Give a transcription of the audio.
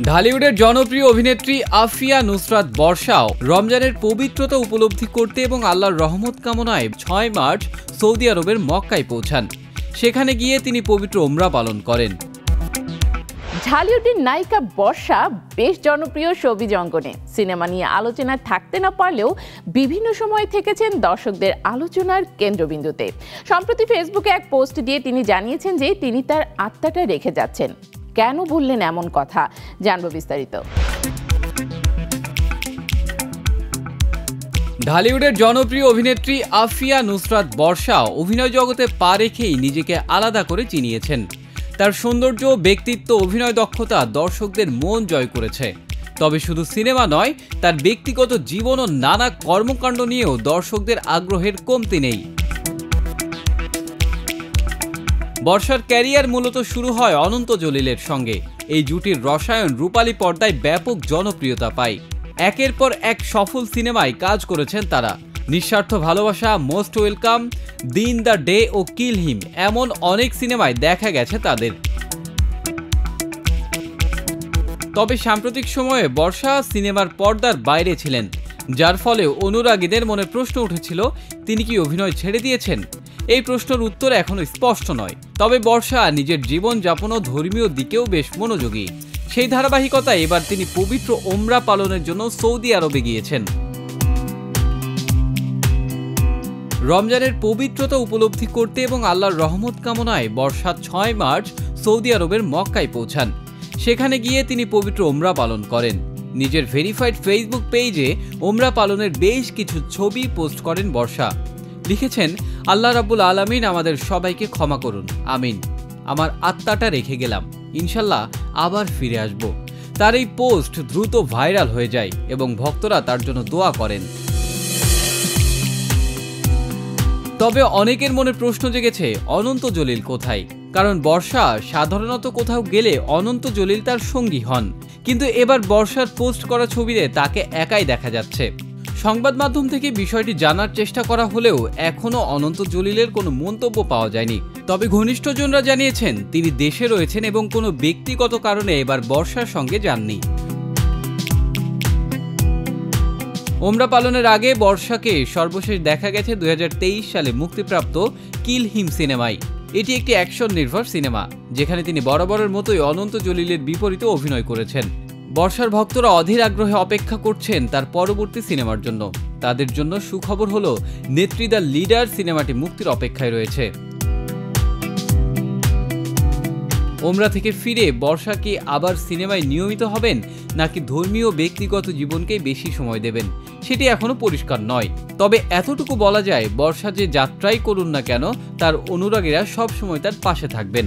ঢালিউডের জনপ্রিয় অভিনেত্রী আফিয়া নুসরাত বর্ষাও রমজানের পবিত্রতা উপলব্ধি করতে এবং আল্লাহর রহমত কামনায় ৬ মার্চ সৌদি আরবের মক্কায় পৌঁছান। সেখানে গিয়ে তিনি পবিত্র উমরা পালন করেন। ঢালিউডের নায়িকা বর্ষা বেশ জনপ্রিয় শোবিজ অঙ্গনে। সিনেমা নিয়ে আলোচনা থাকতে না পারলেও বিভিন্ন সময় থেকেছেন দর্শকদের আলোচনার কেন্দ্রবিন্দুতে। সম্প্রতি ফেসবুকে এক পোস্ট দিয়ে তিনি জানিয়েছেন যে তিনি তার আত্মাটা রেখে যাচ্ছেন। কেন বললেন এমন কথা, জানবো বিস্তারিত। ঢালিউডের জনপ্রিয় অভিনেত্রী আফিয়া নুসরাত বর্ষা অভিনয় জগতে পা রেখেই নিজেকে আলাদা করে চিনিয়েছেন। তার সৌন্দর্য, ব্যক্তিত্ব, অভিনয় দক্ষতা দর্শকদের মন জয় করেছে। তবে শুধু সিনেমা নয়, তার ব্যক্তিগত জীবন ও নানা কর্মকাণ্ড নিয়েও দর্শকদের আগ্রহের কমতি নেই। বর্ষার ক্যারিয়ার মূলত শুরু হয় অনন্ত জলিলের সঙ্গে। এই জুটির রসায়ন রূপালী পর্দায় ব্যাপক জনপ্রিয়তা পায়। একের পর এক সফল সিনেমায় কাজ করেছেন তারা। নিঃস্বার্থ ভালোবাসা, মোস্ট ওয়েলকাম, দিন দ্য ডে ও কিল হিম এমন অনেক সিনেমায় দেখা গেছে তাদের। তবে সাম্প্রতিক সময়ে বর্ষা সিনেমার পর্দার বাইরে ছিলেন, যার ফলে অনুরাগীদের মনে প্রশ্ন উঠেছিল তিনি কি অভিনয় ছেড়ে দিয়েছেন। এই প্রশ্নের উত্তর এখনো স্পষ্ট নয়। তবে বর্ষা নিজের জীবনযাপন ও ধর্মীয় দিকেও বেশ মনোযোগী। সেই ধারাবাহিকতায় এবার তিনি পবিত্র উমরা পালনের জন্য সৌদি আরবে গিয়েছেন। রমজানের পবিত্রতা উপলব্ধি করতে এবং আল্লাহর রহমত কামনায় বর্ষা ৬ মার্চ সৌদি আরবের মক্কায় পৌঁছান। সেখানে গিয়ে তিনি পবিত্র উমরা পালন করেন। নিজের ভেরিফাইড ফেসবুক পেজে উমরা পালনের বেশ কিছু ছবি পোস্ট করেন বর্ষা। লিখেছেন, আল্লাহ রাব্বুল আলামিন আমাদের সবাইকে ক্ষমা করুন, আমিন। আমার আত্মাটা রেখে গেলাম, ইনশাল্লাহ আবার ফিরে আসব। তার এই পোস্ট দ্রুত ভাইরাল হয়ে যায় এবং ভক্তরা তার জন্য দোয়া করেন। তবে অনেকের মনে প্রশ্ন জেগেছে, অনন্ত জলিল কোথায়? কারণ বর্ষা সাধারণত কোথাও গেলে অনন্ত জলিল তার সঙ্গী হন, কিন্তু এবার বর্ষার পোস্ট করা ছবিতে তাকে একাই দেখা যাচ্ছে। সংবাদ মাধ্যম থেকে বিষয়টি জানার চেষ্টা করা হলেও এখনও অনন্ত জলিলের কোনো মন্তব্য পাওয়া যায়নি। তবে ঘনিষ্ঠজনরা জানিয়েছেন তিনি দেশে রয়েছেন এবং কোনো ব্যক্তিগত কারণে এবার বর্ষার সঙ্গে যাননি। উমরা পালনের আগে বর্ষাকে সর্বশেষ দেখা গেছে ২০২৩ সালে মুক্তিপ্রাপ্ত কিল হিম সিনেমায়। এটি একটি অ্যাকশন নির্ভর সিনেমা, যেখানে তিনি বরাবরের মতোই অনন্ত জলিলের বিপরীতে অভিনয় করেছেন। বর্ষার ভক্তরা অধীর আগ্রহে অপেক্ষা করছেন তার পরবর্তী সিনেমার জন্য। তাদের জন্য সুখবর হলো, নেত্রী দ্য লিডার সিনেমাটি মুক্তির অপেক্ষায় রয়েছে। উমরা থেকে ফিরে বর্ষা কি আবার সিনেমায় নিয়মিত হবেন, নাকি ধর্মীয় ব্যক্তিগত জীবনকে বেশি সময় দেবেন, সেটি এখনো পরিষ্কার নয়। তবে এতটুকু বলা যায়, বর্ষা যে যাত্রাই করুন না কেন, তার অনুরাগীরা সবসময় তার পাশে থাকবেন।